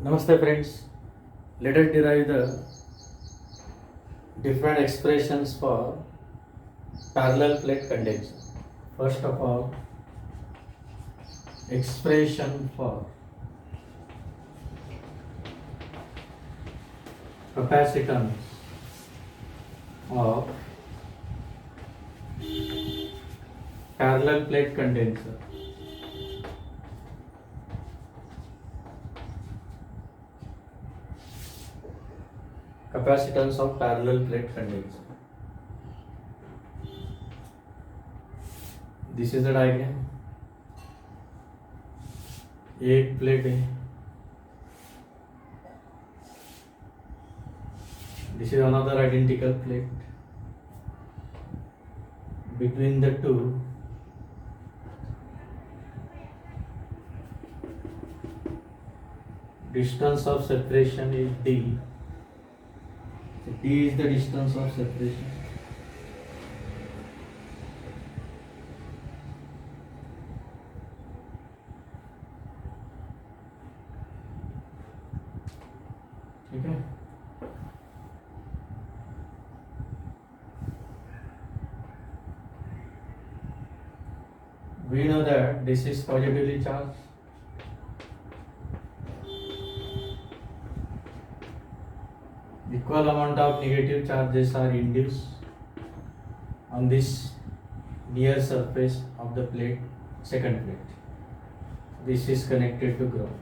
Namaste friends. Let us derive the different expressions for parallel plate condenser. First of all, expression for capacitance of parallel plate condenser. Capacitance of parallel plate condenser. This is the diagram. एक plate है. This is another identical plate. Between the two, distance of separation is d. D is the distance of separation. ठीक है. We know that this is positively charged. Equal amount of negative charges are induced on this near surface of the plate, second plate. This is connected to ground.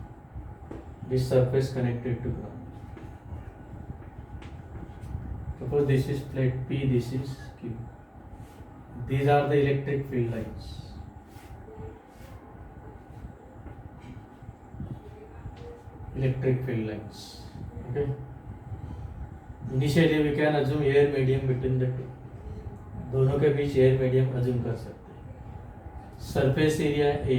This surface connected to ground. Suppose this is plate P, this is Q. These are the electric field lines. Electric field lines. Okay. Initially we can assume air medium between the two. दोनों के बीच air medium assume कर सकते हैं. Surface area A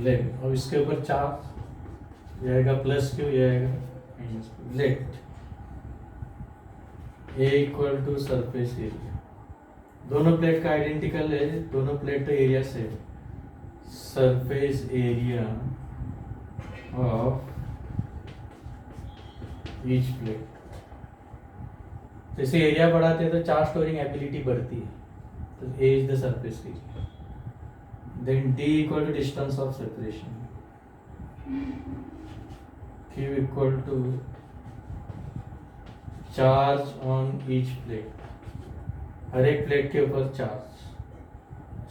late, और इसके ऊपर charge ये आएगा प्लस क्यू, ये आएगा minus Q. Let A equal to surface area. दोनों प्लेट का आइडेंटिकल है, दोनों प्लेट का एरिया से. Surface area of each plate. जैसे एरिया बढ़ाते हैं तो चार्ज स्टोरिंग एबिलिटी बढ़ती है. तो A is the surface area. Then D equal to distance of separation. Q equal to charge on each plate. हर एक प्लेट के ऊपर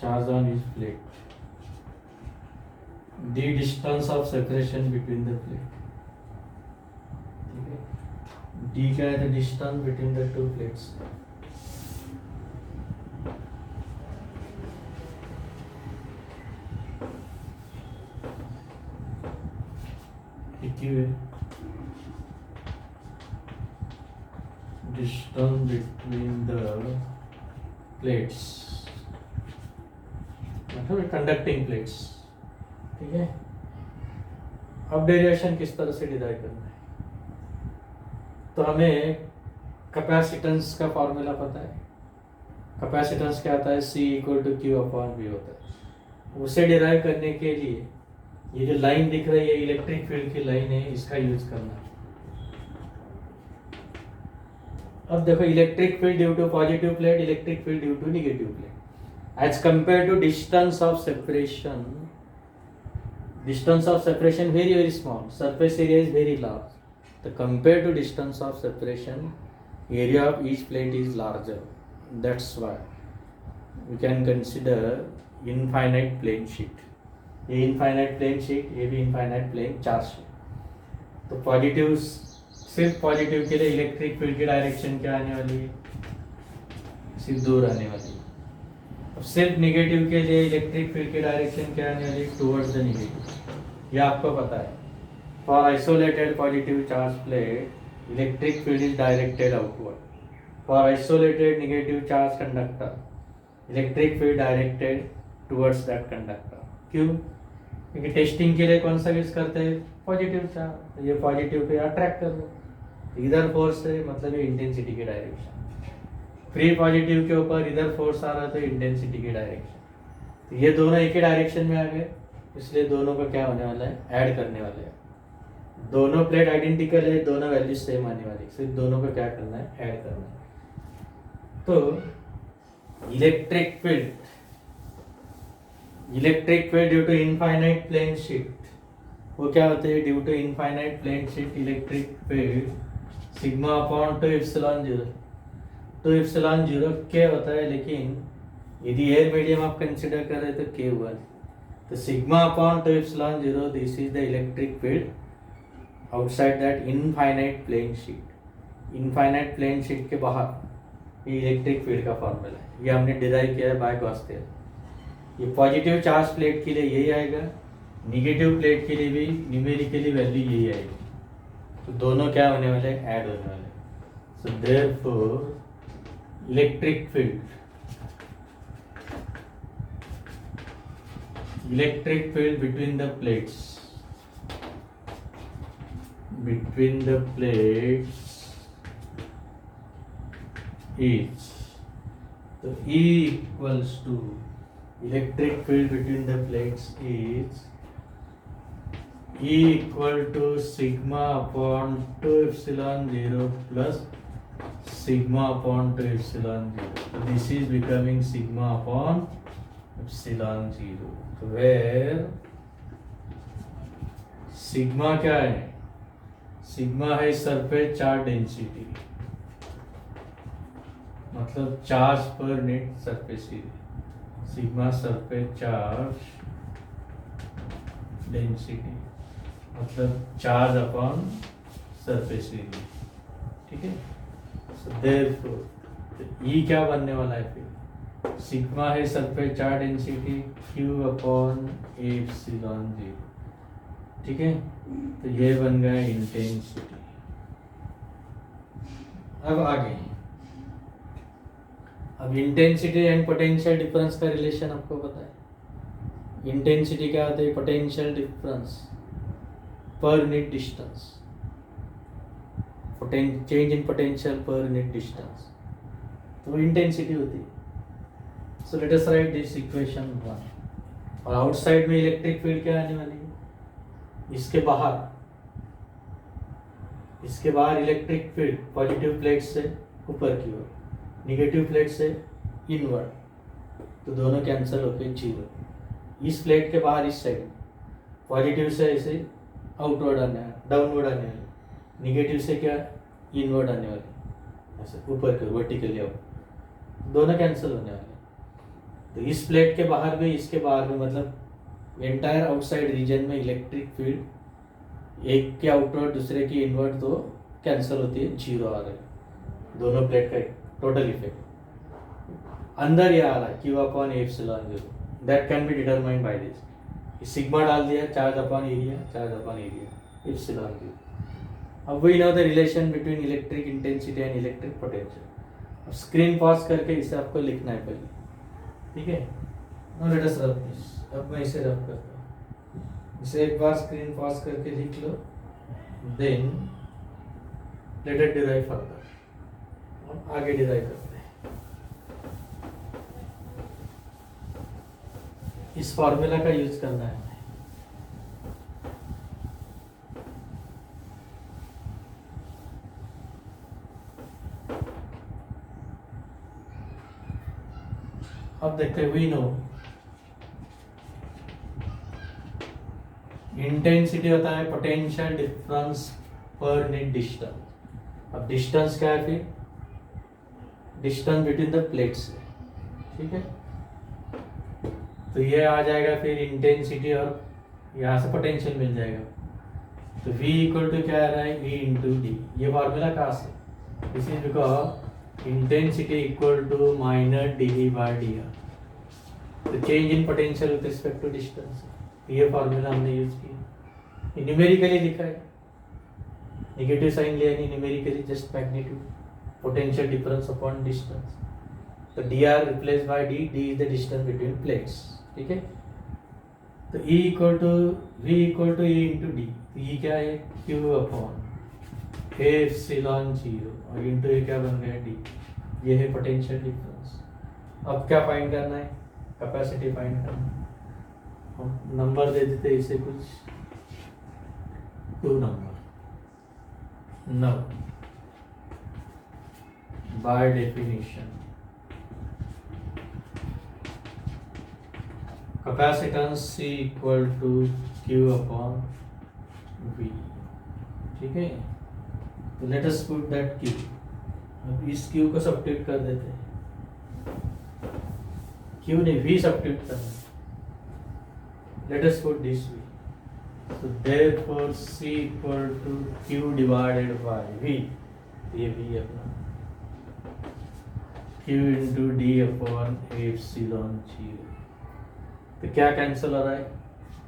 charge on each plate. D distance of separation between the plate. D क्या है? The distance between the two plates. Q है distance between the plates, मतलब conducting plates. ठीक है. अब डेरिवेशन किस तरह से डिराइव करना है? तो हमें कैपेसिटेंस का फॉर्मूला पता है. कैपेसिटेंस क्या आता है? C equal to Q upon V होता है. उसे डिराइव करने के लिए ये जो लाइन दिख रही है इलेक्ट्रिक फील्ड की लाइन है, इसका यूज करना है. अब देखो, electric field due to positive plate, electric field due to negative plate. As compare to distance of separation, distance of separation very small, surface area is very large. So compared to distance of separation, area of each plate is larger. That's why we can consider infinite plane sheet. ये infinite plane sheet, ये भी infinite plane charge sheet. तो positive, सिर्फ positive के लिए electric field की direction क्या आने वाली है? सिर्फ दूर आने वाली है. अब सिर्फ निगेटिव के लिए इलेक्ट्रिक फील्ड की डायरेक्शन क्या आने वाली है? Towards the negative. ये आपको पता है. For isolated positive charge plate, electric field is directed outward. For isolated negative charge conductor, electric field directed towards that conductor. क्यों? क्योंकि टेस्टिंग के लिए कौन सा यूज करते हैं? Positive charge. ये पॉजिटिव पे अट्रैक्ट कर लो. इधर फोर्स है, मतलब ये इंटेंसिटी की डायरेक्शन. फ्री पॉजिटिव के ऊपर इधर फोर्स आ रहा है तो इंटेंसिटी की डायरेक्शन. तो ये दोनों एक ही डायरेक्शन में आ गए. इसलिए दोनों का क्या होने वाला है, ऐड करने वाले हैं। दोनों प्लेट आइडेंटिकल है, दोनों वैल्यू सेम आने वाली, सिर्फ दोनों का क्या करना है, ऐड करना है। तो electric field due to infinite plane sheet, वो क्या होते हैं, due to infinite plane sheet electric field sigma upon 2 epsilon 0, 2 epsilon 0 क्या होता है, लेकिन यदि एयर मीडियम आप कंसिडर कर रहे तो K1, तो sigma upon 2 epsilon 0, this is the electric field outside that infinite plane sheet. Infinite plane sheet के बाहर ये इलेक्ट्रिक फील्ड का फॉर्मूला है, ये हमने डिराइव किया है बाय गॉस थ्योरम। ये पॉजिटिव चार्ज प्लेट के लिए यही आएगा, निगेटिव प्लेट के लिए भी न्यूमेरिकली वैल्यू यही आएगी। तो दोनों क्या होने वाले, ऐड होने वाले। So therefore electric field between the plates is, so E equals to, electric field between the plates is E equal to sigma upon 2 epsilon 0 plus sigma upon 2 epsilon 0. So this is becoming sigma upon epsilon 0, where sigma क्या है, sigma है surface charge density, मतलब charge पर net surface area, sigma surface charge density मतलब charge upon surface area, ठीक है। So therefore ई क्या बनने वाला है, फिर सिग्मा है surface charge density Q upon epsilon 0, ठीक है। तो ये बन गया इंटेंसिटी। अब आगे, अब इंटेंसिटी एंड पोटेंशियल डिफरेंस का रिलेशन आपको पता है। इंटेंसिटी क्या होता है, potential difference per unit distance, change in potential per unit distance, तो इंटेंसिटी होती है। So let us right this equation 1। और आउटसाइड में इलेक्ट्रिक फील्ड क्या आने वाली है, इसके बाहर इलेक्ट्रिक फील्ड पॉजिटिव प्लेट से ऊपर की ओर, निगेटिव प्लेट से इनवर्ड, तो दोनों कैंसिल होकर 0। इस प्लेट के बाहर इस साइड पॉजिटिव से ऐसे आउटवर्ड आने वाले, डाउनवर्ड आने वाले, निगेटिव से क्या इनवर्ड आने वाले, ऐसे ऊपर की ओर वर्टिकली आउट, दोनों कैंसिल होने वाले। तो इस प्लेट के बाहर भी इसके बाहर में, मतलब एंटायर आउटसाइड रीजन में इलेक्ट्रिक फील्ड एक के आउटवर्ड दूसरे की इनवर्ड तो कैंसिल होती है, 0 आ रहा है, दोनों प्लेट का टोटल इफेक्ट। अंदर ये आ रहा है Q upon epsilon 0, that can be determined by this. Sigma डाल दिया, चार्ज अपॉन एरिया एप्सिलॉन 0। अब we know the relation between electric intensity and electric potential. अब स्क्रीन पॉज करके इसे आपको लिखना है पहले, ठीक है। Now let us rub this. अब मैं इसे रब करता हूँ, इसे एक बार स्क्रीन पॉज करके लिख लो, then let it derive further. अब आगे डिराइव करते हैं। इस फॉर्मूला का यूज करना है। अब देखते हैं, वी नो इंटेंसिटी होता है potential difference per unit distance. अब डिस्टेंस क्या है, फिर डिस्टेंस बिटवीन द प्लेट्स, ठीक है। तो ये आ जाएगा फिर इंटेंसिटी, और यहाँ से पोटेंशियल मिल जाएगा। तो V इक्वल टू क्या आ रहा है, E इंटू डी। ये फॉर्मूला कहाँ से, this is because intensity equal to minus D by D R, तो change in potential with respect to distance. ये फॉर्मूला हमने यूज किया, न्यूमेरिकली लिखा है, नेगेटिव साइन लिया नहीं, numerically just magnitude potential difference upon distance. तो D R replace by D, D is the distance between plates, ठीक है। तो E equal to V equal to E into D. तो E क्या है, Q अपॉन एप्सिलॉन 0, और into ये क्या बन गया, D। ये है पोटेंशियल डिफरेंस। अब क्या फाइंड करना है, कैपेसिटी फाइंड करना है। हम नंबर दे देते इसे कुछ 2 number. Now, by definition, capacitance C equal to Q upon V. ठीक है, तो let us put that Q. अब इस Q को सब्स्टिट्यूट कर देते हैं. Q नहीं, V सब्स्टिट्यूट करना. Let us put this V. So therefore C equal to Q divided by V. ये V अपना Q into D upon epsilon 0. तो क्या कैंसिल हो रहा है?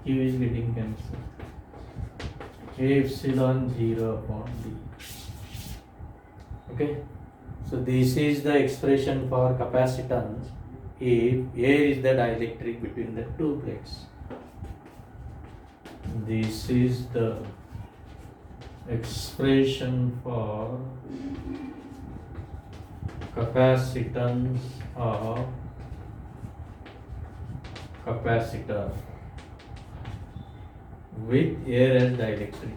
Q is getting cancelled. Epsilon 0 upon D. Okay. So this is the expression for capacitance if air is the dielectric between the two plates. This is the expression for capacitance of capacitor with air as dielectric.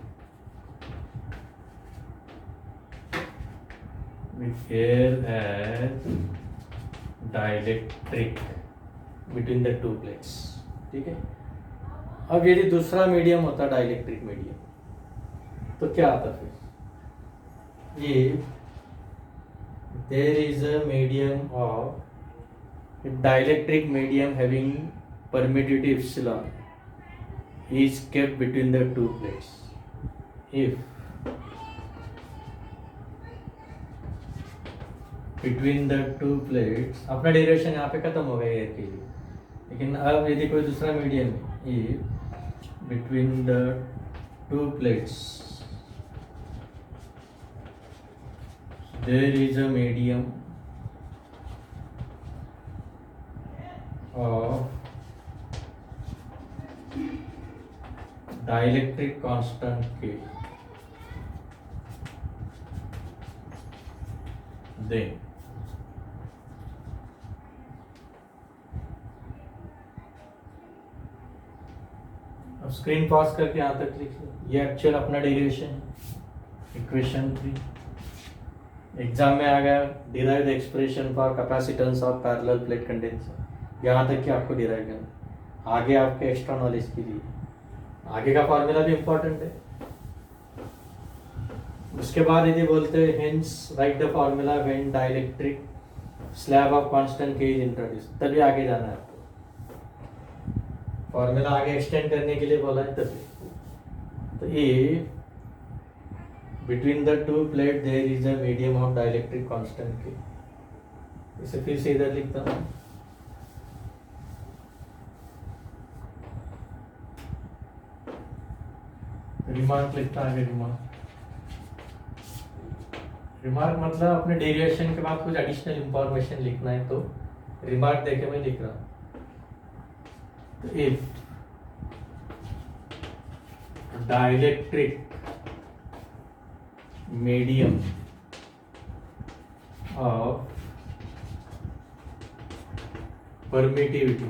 With air as dielectric between the two plates. ठीक है. अब यदि दूसरा medium होता dielectric medium तो क्या आता फिर? ये there is a medium of dielectric medium having permittivity epsilon is kept between the two plates. If between the two plates, अपना डेरिवेशन यहाँ पे खत्म हो गया एयर के लिए, लेकिन अब यदि कोई दूसरा मीडियम है, if between the two plates there is a medium of dielectric constant K, then अब स्क्रीन पॉज करके यहाँ तक लिख लो. ये एक्चुअल अपना डेरिवेशन इक्वेशन 3 एग्जाम में आ गया. Derived expression for capacitance of parallel plate condenser. यहाँ तक कि आपको डिराइव करना, आगे आपके एक्स्ट्रा नॉलेज के लिए. आगे का फॉर्मूला भी इंपॉर्टेंट है. उसके बाद यदि बोलते हैं hence right the formula when dielectric slab of constant के इज इंट्रोड्यूस, तभी आगे जाना है आपको. फॉर्मूला आगे एक्सटेंड करने के लिए बोला है तभी. तो ये between the two plate there is a medium of dielectric constant K. इसे फिर से इधर लिखता हूँ. रिमार्क लिखता है. रिमार्क मतलब अपने डेरिवेशन के बाद कुछ एडिशनल इंफॉर्मेशन लिखना है, तो रिमार्क देके मैं लिख रहा हूँ. तो if dielectric medium of permittivity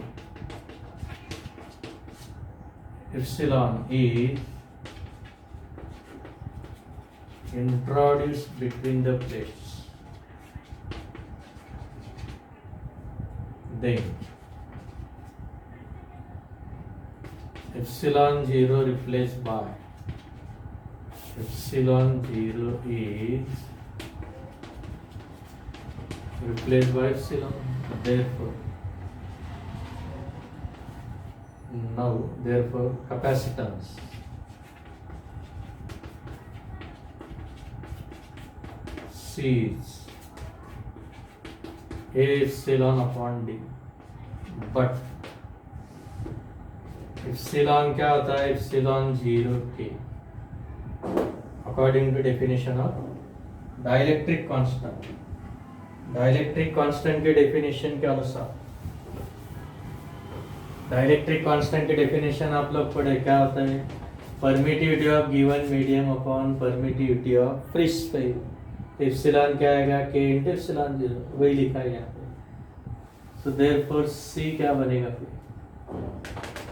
epsilon is introduced between the plates, then epsilon 0 replaced by epsilon 0 is replaced by epsilon. Therefore capacitance C is A epsilon upon D, but epsilon क्या होता है? epsilon 0 K according to definition of dielectric constant. Dielectric constant के definition के अनुसार, dielectric constant के definition आप लोग पढ़े. क्या होता है? Permittivity of given medium upon permittivity of free space. Epsilon क्या आएगा? K इंटू एप्सिलॉन 0, वही लिखा है यहाँ पे. तो देयरफॉर C क्या बनेगा फिर?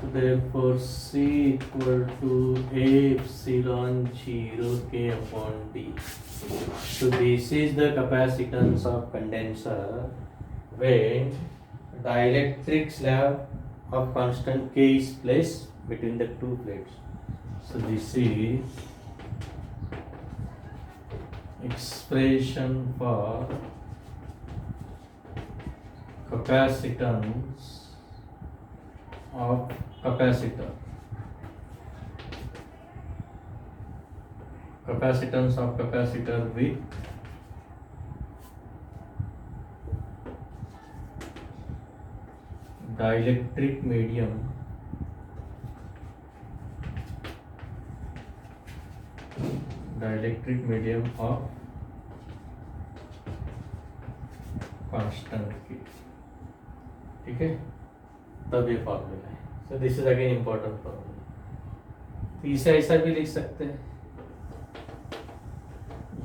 Therefore, C equal to A epsilon 0 K upon D. So this is the capacitance of condenser when dielectric slab of constant K is placed between the two plates. So this is expression for capacitance of capacitor. Capacitance of capacitor with dielectric medium of constant K. ठीक है, तब ये formula है. So this is again important formula. इसे ऐसा भी लिख सकते हैं,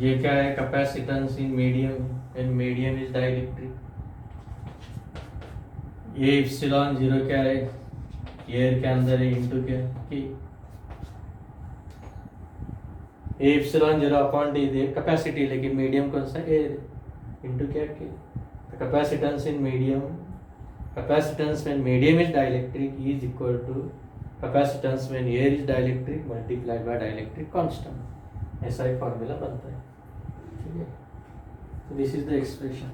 ये क्या है, capacitance in medium and medium is dielectric. ये एप्सिलॉन 0 क्या है, एयर के अंदर है, इनटू क्या कि एप्सिलॉन 0 अपॉन डी कैपेसिटी, लेकिन मीडियम कौन सा, एयर, इनटू क्या के. Capacitance in medium, capacitance when medium is dielectric is equal to capacitance when air is dielectric multiplied by dielectric constant. ऐसा एक फॉर्मूला बनता है. ठीक है, so this is the expression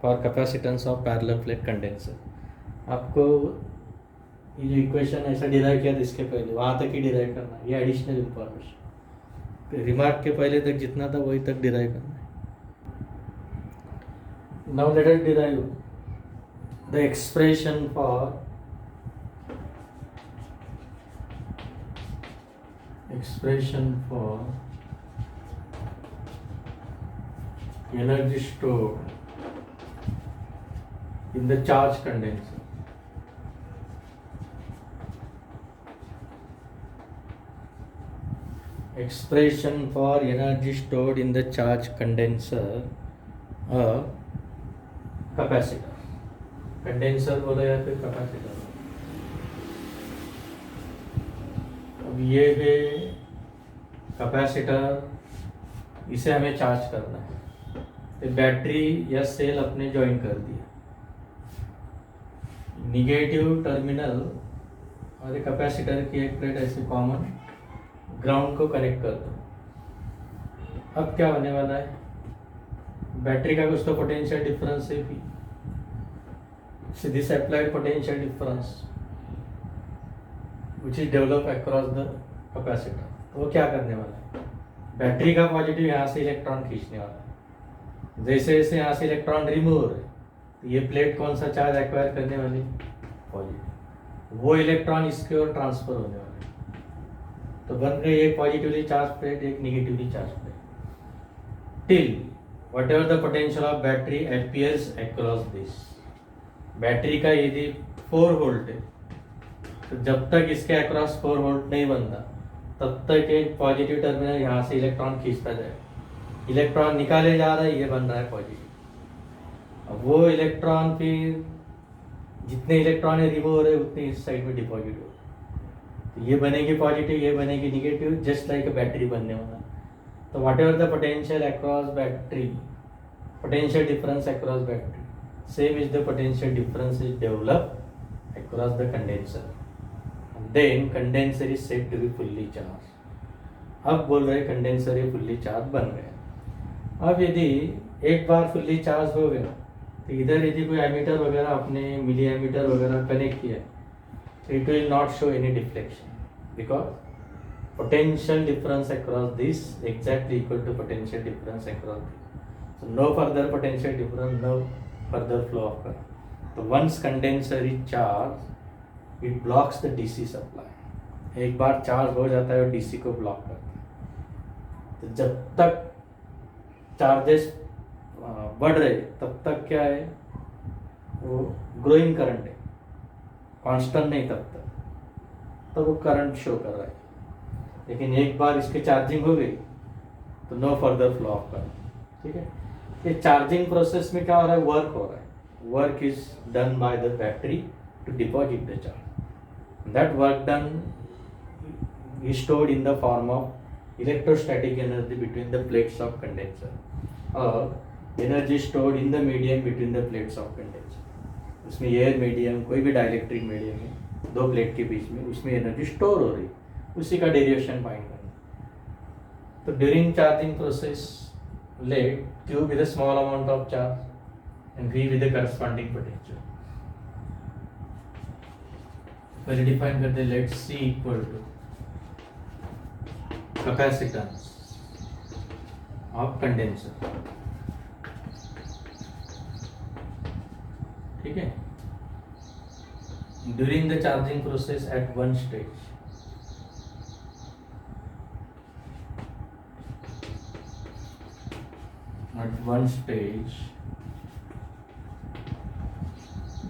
for capacitance of parallel plate condenser. आपको ये जो equation ऐसा डिराइव किया था इसके पहले, वहाँ तक ही डिराइव करना है. ये एडिशनल इंफॉर्मेशन, रिमार्क के पहले तक जितना था वही तक डिराइव करना है. Now let us derive the expression for energy stored in the charge condenser. Expression for energy stored in the charge condenser, a capacitor. Condenser बोला या फिर कैपेसिटर. अब ये है कैपेसिटर, इसे हमें चार्ज करना है. तो बैटरी या सेल अपने ज्वाइन कर दिया, निगेटिव टर्मिनल और कैपेसिटर की एक प्लेट ऐसे कॉमन ग्राउंड को कनेक्ट कर दो. अब क्या होने वाला है, बैटरी का कुछ तो पोटेंशियल डिफरेंस है भी. So this applied potential difference which is developed across the capacitor. तो वो क्या करने वाला है, बैटरी का पॉजिटिव यहाँ से इलेक्ट्रॉन खींचने वाला है. जैसे जैसे यहाँ से इलेक्ट्रॉन रिमूव हो रहे तो ये प्लेट कौन सा चार्ज एक्वायर करने वाली, पॉजिटिव. वो इलेक्ट्रॉन इसके ओर ट्रांसफर होने वाले, तो बन गई एक पॉजिटिवली चार्ज प्लेट, एक negatively charge plate. Till whatever the potential of battery appears across this. Battery का यदि 4 वोल्ट है तो जब तक इसके अक्रॉस 4 वोल्ट नहीं बनता तब तक एक पॉजिटिव टर्मिनल यहाँ से इलेक्ट्रॉन खींचता जाए. इलेक्ट्रॉन निकाले जा रहा है, ये बन रहा है पॉजिटिव. अब वो इलेक्ट्रॉन फिर जितने इलेक्ट्रॉन रिमूव हो रहे उतने इस साइड में डिपॉजिट हो रहे, तो ये बनेगी पॉजिटिव, ये बनेगी negative, just like a battery बनने वाला. तो what ever the potential across battery, potential difference across battery, same is the potential difference is developed across the condenser, and then condenser is said to be fully charged. अब बोल रहे condenser ये fully charge बन गया. अब यदि एक बार fully charge हो गया तो इधर यदि कोई एमीटर वगैरह अपने मिली एमीटर वगैरह कनेक्ट किया तो it will not show any deflection, because potential difference across this exactly equal to potential difference across this. So no further potential difference, no further flow of current. So once condenser is charged, it blocks the DC supply. एक बार charge हो जाता है और DC को block करता है. तो जब तक चार्जेस बढ़ रहे तब तक क्या है, वो ग्रोइंग करंट है, कांस्टेंट नहीं तब तक, तो वो करंट शो कर रहा है. लेकिन एक बार इसकी चार्जिंग हो गई तो no further flow of current. ठीक है, ये चार्जिंग प्रोसेस में क्या हो रहा है, वर्क हो रहा है. Work is done by the battery to deposit the charge. That work done is stored in the form of electrostatic energy between the plates of condenser, or energy stored in the medium between the plates of condenser. उसमें air medium, कोई भी dielectric medium है दो plate के बीच में, उसमें energy store हो रही, उसी का डेरिवेशन फाइंड करना. तो during charging process let Q with a small amount of charge and V with the corresponding potential. पहले डिफाइन करते let C equal to capacitance of condenser. ठीक है. During the charging process at one stage,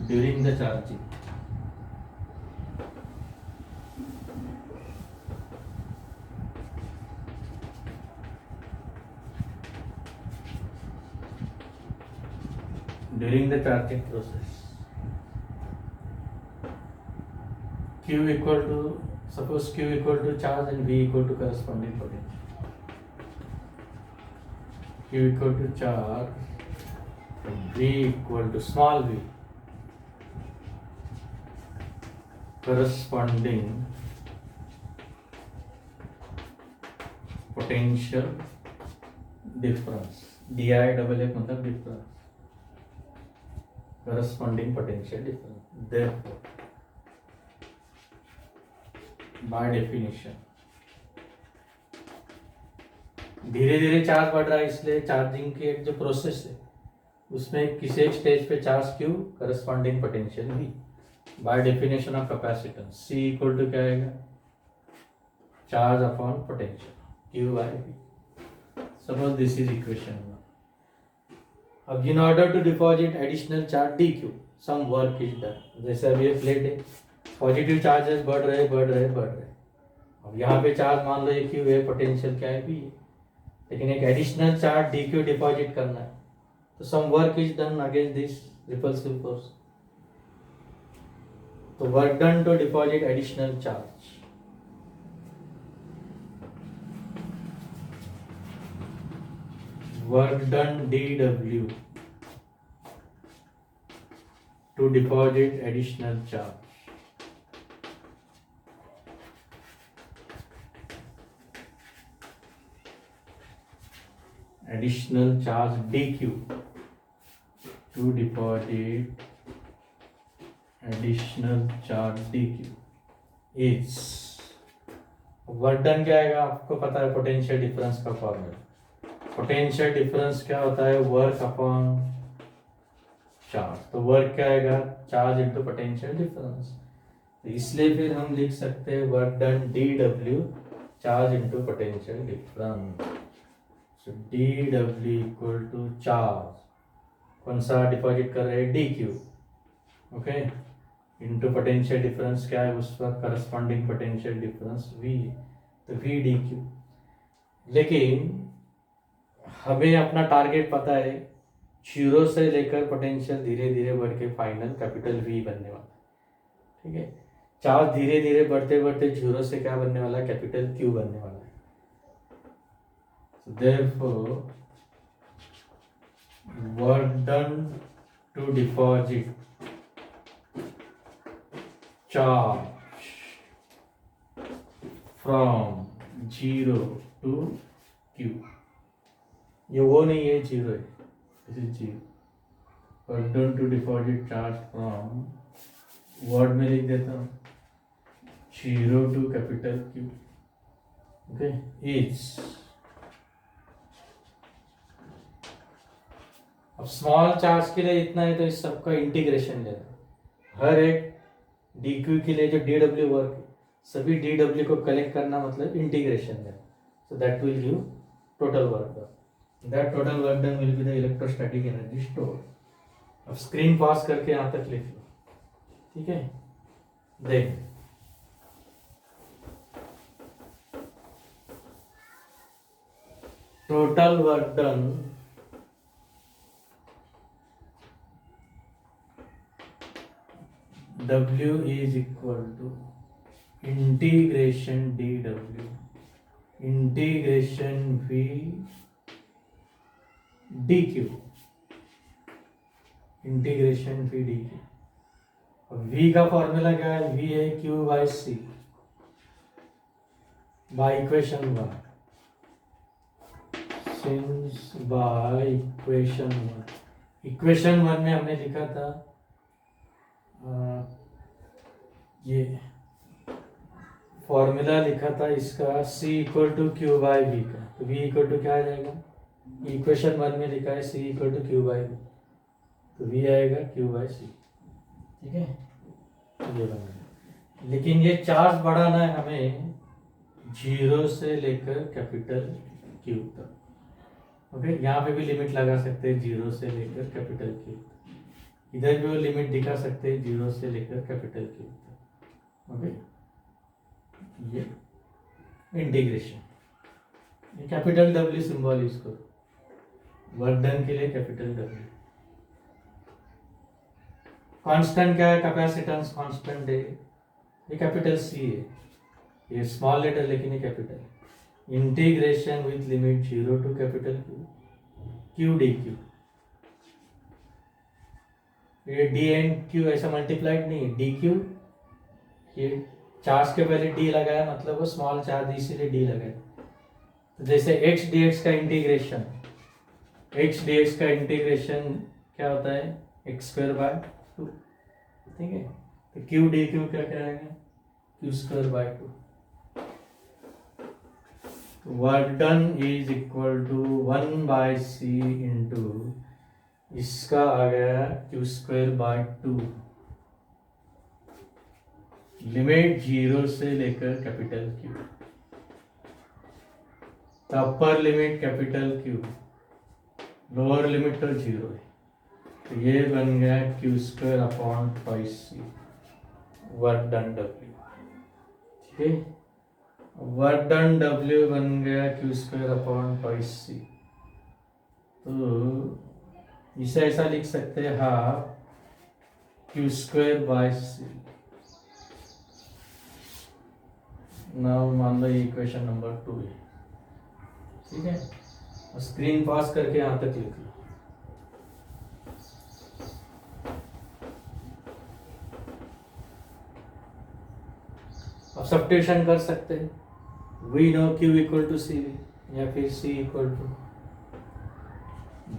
during the charging, process, Q equal to, suppose Q equal to charge and V equal to corresponding potential. Q equal to charge and V equal to small v corresponding potential difference. DI मतलब difference, corresponding potential difference. Therefore, by definition, धीरे धीरे charge बढ़ रहा है, इसलिए charging की एक जो प्रोसेस है उसमें किसी एक स्टेज पे charge Q, corresponding potential V. By definition of capacitance C equal to क्या आएगा, charge upon potential Q by V. Suppose this is equation 1. अब in order to deposit additional charge dQ, some work is done. जैसे अब ये plate है, positive charges बढ़ रहे. अब यहाँ पे चार्ज मान लो ये Q है, पोटेंशियल क्या है V है, लेकिन एक एडिशनल चार्ज dQ डिपॉजिट करना है, तो some work is done against this repulsive force. तो work done to deposit additional charge, work done dW to deposit additional charge. Additional charge dQ to deposit additional charge dQ is, work done क्या आएगा आपको पता है, potential difference का formula. Potential difference क्या होता है, वर्क अपॉन चार्ज. तो वर्क क्या आएगा, चार्ज इनटू पोटेंशियल डिफरेंस. तो इसलिए फिर हम लिख सकते हैं work done dW charge into potential difference. So dW equal to charge, कौन सा डिपॉजिट कर रहे हैं, dQ, okay, into potential difference क्या है, उस पर करस्पॉन्डिंग पोटेंशियल डिफरेंस V, तो V dQ. लेकिन हमें अपना टारगेट पता है, जीरो से लेकर पोटेंशियल धीरे धीरे बढ़ के फाइनल कैपिटल V बनने वाला. ठीक है, चार्ज धीरे धीरे बढ़ते जीरो से क्या बनने वाला है, कैपिटल Q बनने वाला है. So therefore, work done to deposit charge from 0 to Q. ये वो नहीं है, जीरो है, this is zero. Work done to deposit charge from, word में लिख देता हूँ, 0 to capital Q, okay, is. अब स्मॉल चार्ज के लिए इतना है, तो इस सबका इंटीग्रेशन लेना. हर एक dQ के लिए जो dW वर्क है, सभी dW को कलेक्ट करना, मतलब इंटीग्रेशन लेना. So that will give total work done. That total work done will be the electrostatic energy stored. अब स्क्रीन पास करके यहाँ तक लिख लो, ठीक है. देख, total work done W is equal to integration dw integration v dq integration v dq। v का फॉर्मूला क्या है? v है q by C by equation one. Since by equation one में हमने लिखा था ये फॉर्मूला लिखा था इसका c equal to Q by V का। तो v इक्वल टू क्या आ जाएगा? इक्वेशन वन में लिखा है c equal to Q by V, तो v आएगा क्यू बाई सी। ठीक है, ये बन गया। लेकिन ये चार्ज बढ़ाना है हमें 0 से लेकर कैपिटल क्यू तक। ओके, यहाँ पे भी लिमिट लगा सकते हैं 0 से लेकर कैपिटल क्यू तक। इधर भी वो लिमिट दिखा सकते हैं 0 से लेकर कैपिटल क्यू तक। ओके, ये इंटीग्रेशन, ये कैपिटल W सिंबल यूज करो वर्क डन के लिए। कैपिटल W कांस्टेंट क्या है? कैपेसिटेंस कांस्टेंट है, ये कैपिटल C है। ये स्मॉल लेटर लेकिन ये capital. Integration with limit 0 to capital Q D Q. ये D एंड Q ऐसा मल्टीप्लाइड नहीं है, डी क्यू। ये चार्ज के पहले D लगाया मतलब वो स्मॉल चार्ज, इसीलिए D लगाया। तो जैसे x dx का इंटीग्रेशन, x dx का इंटीग्रेशन क्या होता है? X square by 2। ठीक है, तो Q डी क्यू क्या करेंगे? Q square by 2। Work done is equal to 1 by C into इसका आ गया क्यू स्क्वायर बाय 2। लिमिट 0 से लेकर कैपिटल क्यू। तो upper limit capital Q, lower limit तो 0 है, तो ये बन गया Q square upon 5c work done W। ठीक है, वर्क डन W बन गया क्यू स्क्वायर अपॉन 5c। तो इसे ऐसा लिख सकते हैं half Q square by C. Now मान लो ये इक्वेशन नंबर 2 है। ठीक है, स्क्रीन पास करके यहां तक लिख लो। अब सब्स्टिट्यूशन कर सकते हैं। We know Q equal to C या फिर C इक्वल टू,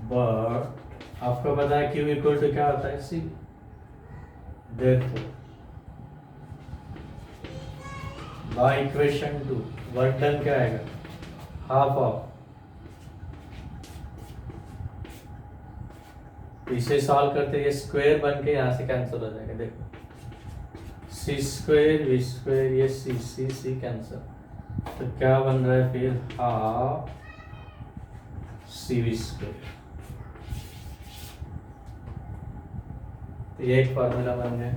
बट आपको पता है Q इक्वल टू क्या होता है? C। Therefore by equation 2 work done क्या आएगा? हाफ ऑफ, इसे सॉल्व करते ये स्क्वायर बन के यहाँ से कैंसिल हो जाएगा। देखो सी स्क्वायर वी स्क्वायर, ये सी सी कैंसिल, तो क्या बन रहा है फिर? Half C V square. तो ये एक फॉर्मूला बन गया,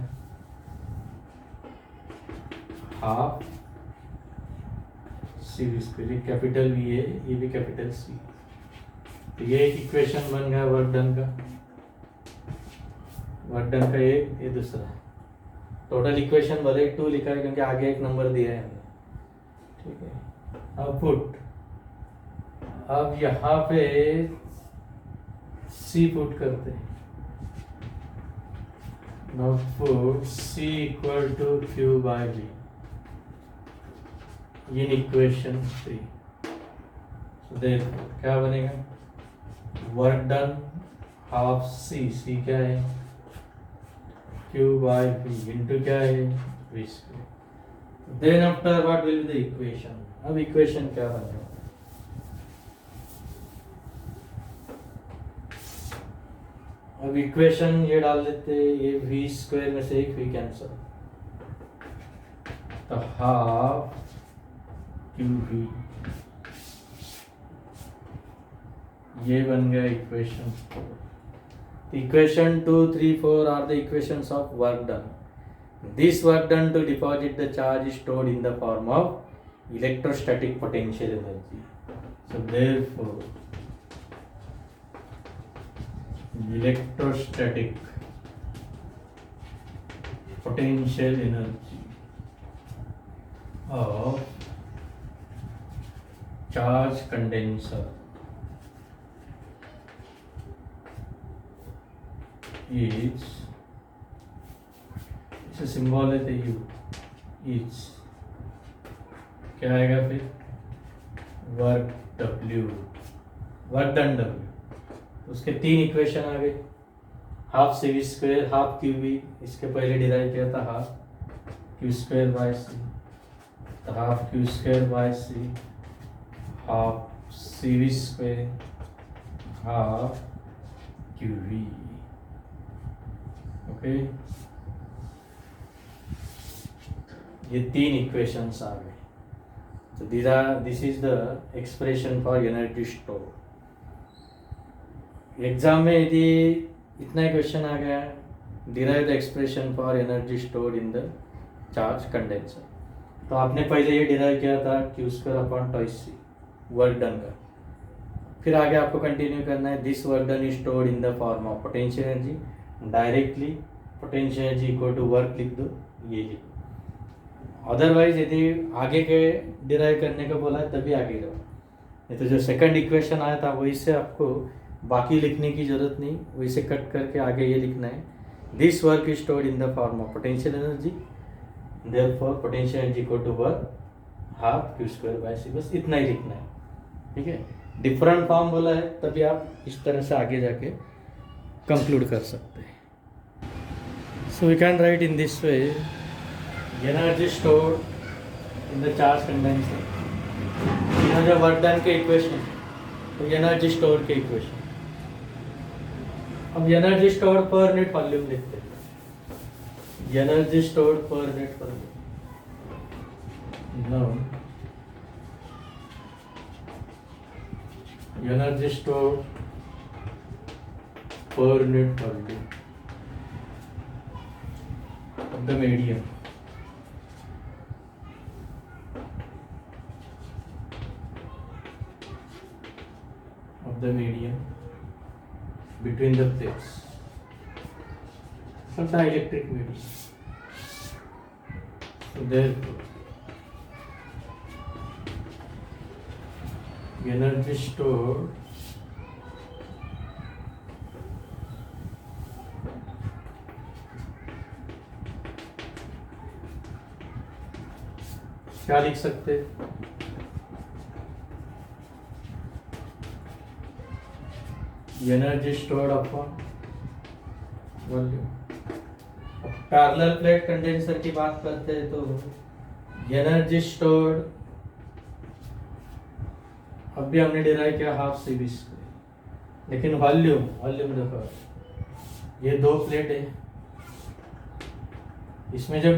हाफ सी वी स्क्वायर। ये कैपिटल वी है, ये भी कैपिटल सी। तो ये एक इक्वेशन बन गया वर्क डन का। वर्क डन का एक, ये दूसरा। टोटल इक्वेशन भले 2 लिखा है क्योंकि आगे एक नंबर दिया है हमें। ठीक है, अब पुट, अब यहाँ पे C पुट करते हैं। Now put C equal to Q by V in equation 3। देखो क्या बनेगा? वर्क डन हाफ C क्या है? Q बाय V इंटू क्या है? V स्क्वायर। Then after what will be the equation? अब इक्वेशन क्या बनेगा? अब इक्वेशन ये डाल देते, ये V स्क्वायर में से एक V कैंसल, तो हाफ QV, ये बन गया equation 4। Equation 2, 3, 4 are the equations of work done. This work done to deposit the charge is stored in the form of electrostatic potential energy. So therefore, electrostatic potential energy of charge condenser is, इसे symbol है तो U is क्या आएगा फिर work W, work done W। उसके तीन इक्वेशन आ गए, half C V square half Q V, इसके पहले डिराइव किया था half Q square by C, तो half Q square by C half C V square half Q V. Okay, ये तीन इक्वेशंस आ गए। So this is the expression for energy store। Exam में यदि इतना ही क्वेश्चन आ गया, derive the expression for energy store in the charge condenser, तो आपने पहले ये डिराइव किया था Q square upon twice C work done का। फिर आगे आपको कंटिन्यू करना है, this work done is stored in the form of potential energy, directly potential energy equal to work लिख दो, ये लिखो। अदरवाइज यदि आगे के डिराइव करने को बोला है तभी आगे जाओ, नहीं तो जो सेकंड इक्वेशन आया था वही से आपको बाकी लिखने की जरूरत नहीं, वही से कट करके आगे ये लिखना है, this work is stored in the form of potential energy, therefore potential energy equal to work half Q square by C, बस इतना ही लिखना है। ठीक है, डिफरेंट फॉर्म बोला है तभी आप इस तरह से आगे जाके कंक्लूड कर सकते हैं। So we can write in this way, energy stored in the charge condenser, यह जो वर्क डन के इक्वेशन तो एनर्जी स्टोर के इक्वेशन। अब energy stored per unit volume लिखते हैं, energy stored per unit volume. Now energy stored per unit volume of the medium the medium between the plates of the electric medium. So therefore energy stored क्या लिख सकते हैं, energy stored upon volume. Parallel plate condenser की बात करते हैं तो energy stored, अब भी हमने डिराइव किया हाफ सी वी स्क्वायर, लेकिन वॉल्यूम देखो, ये दो प्लेट है, इसमें जब